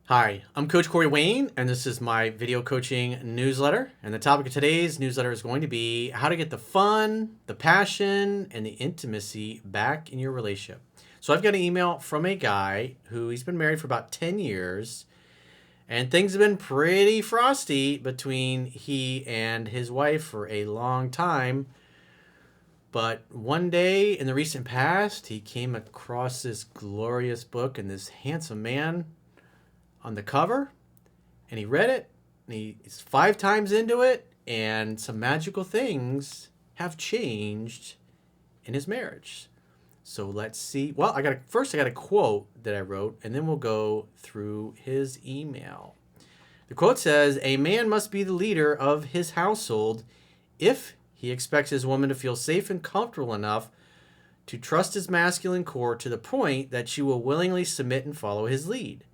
Hi, I'm Coach Corey Wayne, and this is my video coaching newsletter. And the topic of today's newsletter is going to be how to get the fun, the passion, and the intimacy back in your relationship. So I've got an email from a guy who he's been married for about 10 years, and things have been pretty frosty between he and his wife for a long time. But one day in the recent past, he came across this glorious book and this handsome man on the cover, and he read it, and he's 5 times into it, and some magical things have changed in his marriage. So let's see. Well, I got a quote that I wrote, and then we'll go through his email. The quote says, "A man must be the leader of his household if he expects his woman to feel safe and comfortable enough to trust his masculine core to the point that she will willingly submit and follow his lead.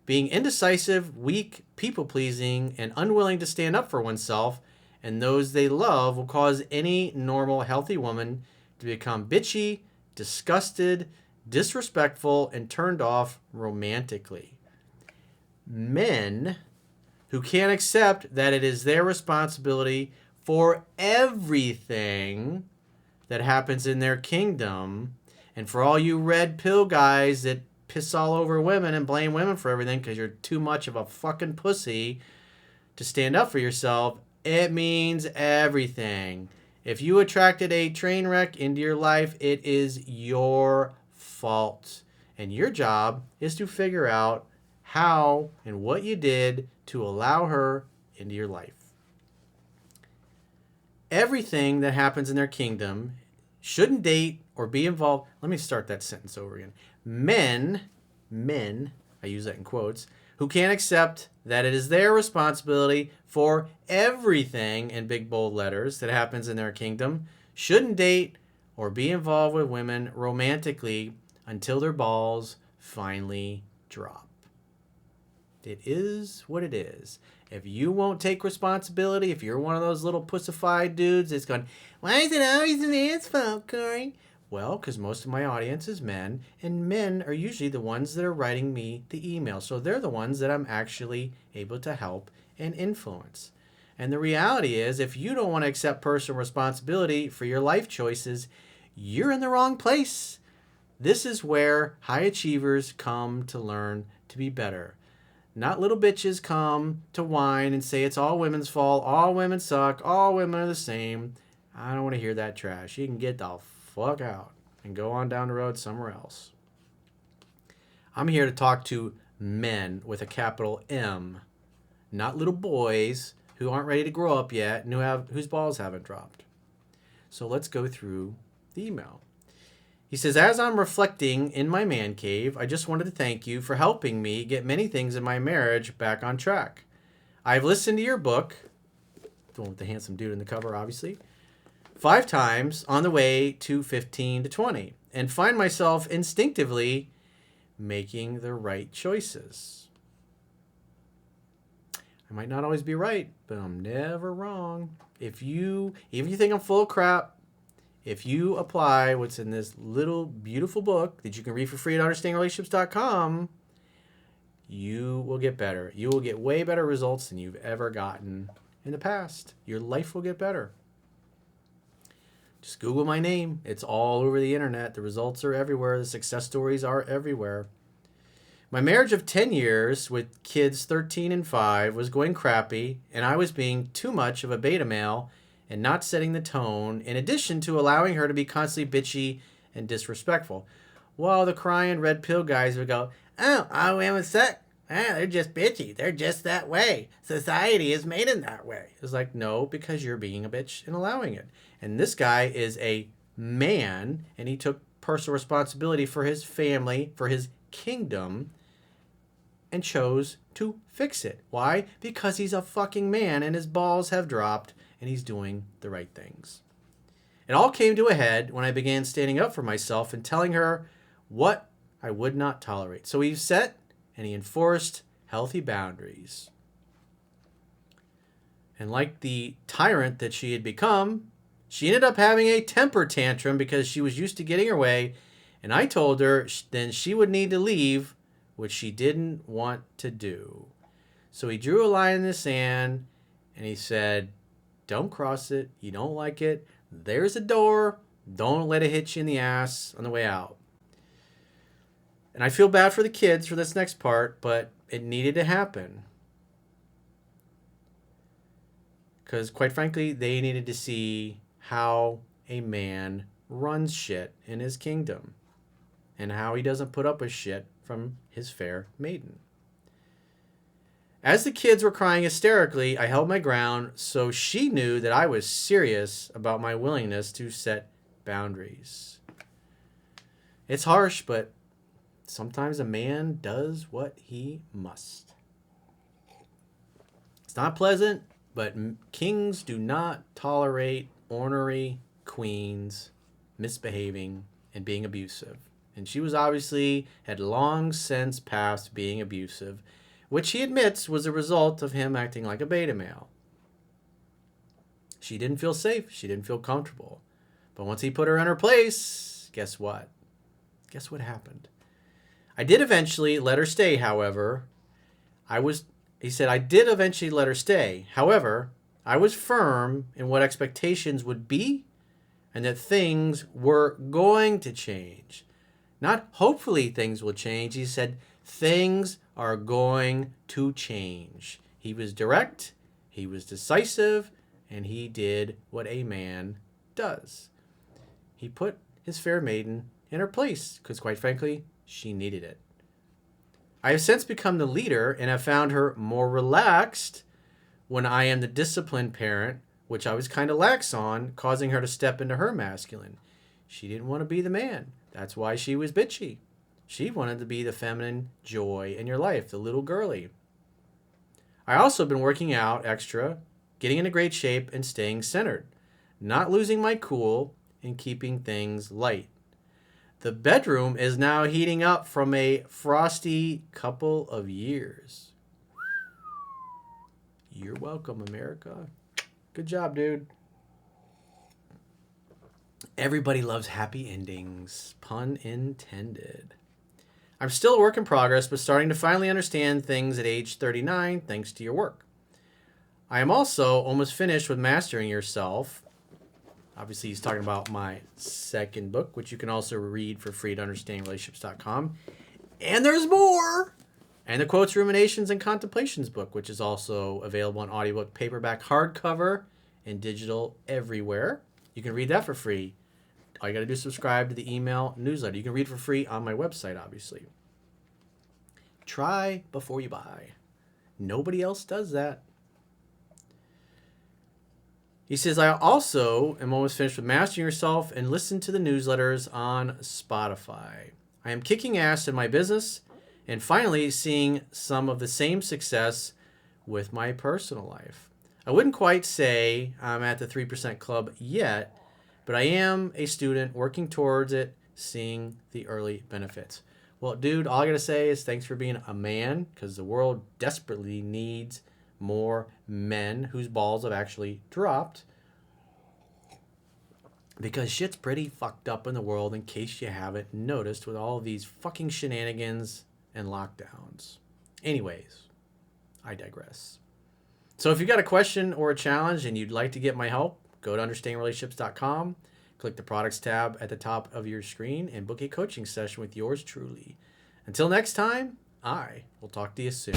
Being indecisive, weak, people-pleasing, and unwilling to stand up for oneself and those they love will cause any normal, healthy woman to become bitchy, disgusted, disrespectful, and turned off romantically. Men who can't accept that it is their responsibility for everything that happens in their kingdom, and for all you red pill guys that piss all over women and blame women for everything because you're too much of a fucking pussy to stand up for yourself, it means everything. If you attracted a train wreck into your life, it is your fault. And your job is to figure out how and what you did to allow her into your life. Everything that happens in their kingdom shouldn't date or be involved. Let me start that sentence over again. Men, I use that in quotes, who can't accept that it is their responsibility for everything in big bold letters that happens in their kingdom shouldn't date or be involved with women romantically until their balls finally drop. It is what it is. If you won't take responsibility, if you're one of those little pussified dudes that's going, why is it always the man's fault, Corey? Well, because most of my audience is men, and men are usually the ones that are writing me the email. So they're the ones that I'm actually able to help and influence. And the reality is, if you don't want to accept personal responsibility for your life choices, you're in the wrong place. This is where high achievers come to learn to be better. Not little bitches come to whine and say it's all women's fault, all women suck, all women are the same. I don't want to hear that trash. You can get the fuck out and go on down the road somewhere else. I'm here to talk to men with a capital M, not little boys who aren't ready to grow up yet and whose balls haven't dropped. So let's go through the email. He says, as I'm reflecting in my man cave, I just wanted to thank you for helping me get many things in my marriage back on track. I've listened to your book, the one with the handsome dude in the cover, obviously, 5 times on the way to 15 to 20, and find myself instinctively making the right choices. I might not always be right, but I'm never wrong. Even if you think I'm full of crap, if you apply what's in this little beautiful book that you can read for free at understandingrelationships.com, you will get better. You will get way better results than you've ever gotten in the past. Your life will get better. Just Google my name. It's all over the internet. The results are everywhere. The success stories are everywhere. My marriage of 10 years with kids 13 and 5 was going crappy, and I was being too much of a beta male and not setting the tone, in addition to allowing her to be constantly bitchy and disrespectful. While the crying red pill guys would go, oh, all women suck. They're just bitchy. They're just that way. Society is made in that way. It's like, no, because you're being a bitch and allowing it. And this guy is a man, and he took personal responsibility for his family, for his kingdom, and chose to fix it. Why? Because he's a fucking man, and his balls have dropped, and he's doing the right things. It all came to a head when I began standing up for myself and telling her what I would not tolerate. So he set and he enforced healthy boundaries. And like the tyrant that she had become, she ended up having a temper tantrum because she was used to getting her way, and I told her then she would need to leave which she didn't want to do. So he drew a line in the sand and he said, don't cross it. You don't like it. There's a door. Don't let it hit you in the ass on the way out. And I feel bad for the kids for this next part, but it needed to happen. Because quite frankly, they needed to see how a man runs shit in his kingdom and how he doesn't put up with shit from his fair maiden. As the kids were crying hysterically, I held my ground so she knew that I was serious about my willingness to set boundaries. It's harsh, but sometimes a man does what he must. It's not pleasant, but kings do not tolerate ornery queens misbehaving and being abusive. And she was obviously had long since passed being abusive, which he admits was a result of him acting like a beta male. She didn't feel safe. She didn't feel comfortable. But once he put her in her place, guess what? Guess what happened? I did eventually let her stay, however. He said, I did eventually let her stay. However, I was firm in what expectations would be and that things were going to change. Not hopefully things will change. He said, things are going to change. He was direct, he was decisive, and he did what a man does. He put his fair maiden in her place because, quite frankly, she needed it. I have since become the leader and have found her more relaxed when I am the disciplined parent, which I was kind of lax on, causing her to step into her masculine. She didn't want to be the man. That's why she was bitchy. She wanted to be the feminine joy in your life, the little girly. I also been working out extra, getting into great shape, and staying centered, not losing my cool and keeping things light. The bedroom is now heating up from a frosty couple of years. You're welcome, America. Good job, dude. Everybody loves happy endings. Pun intended. I'm still a work in progress, but starting to finally understand things at age 39 thanks to your work. I am also almost finished with Mastering Yourself. Obviously, he's talking about my second book, which you can also read for free at understandingrelationships.com. And there's more! And the Quotes, Ruminations, and Contemplations book, which is also available on audiobook, paperback, hardcover, and digital everywhere. You can read that for free. All you got to do is subscribe to the email newsletter. You can read for free on my website, obviously. Try before you buy. Nobody else does that. He says, I also am almost finished with Mastering Yourself and listen to the newsletters on Spotify. I am kicking ass in my business and finally seeing some of the same success with my personal life. I wouldn't quite say I'm at the 3% club yet, but I am a student working towards it, seeing the early benefits. Well, dude, all I got to say is thanks for being a man, because the world desperately needs more men whose balls have actually dropped. Because shit's pretty fucked up in the world, in case you haven't noticed, with all of these fucking shenanigans and lockdowns. Anyways, I digress. So if you got a question or a challenge and you'd like to get my help, go to understandingrelationships.com, click the products tab at the top of your screen, and book a coaching session with yours truly. Until next time, I will talk to you soon.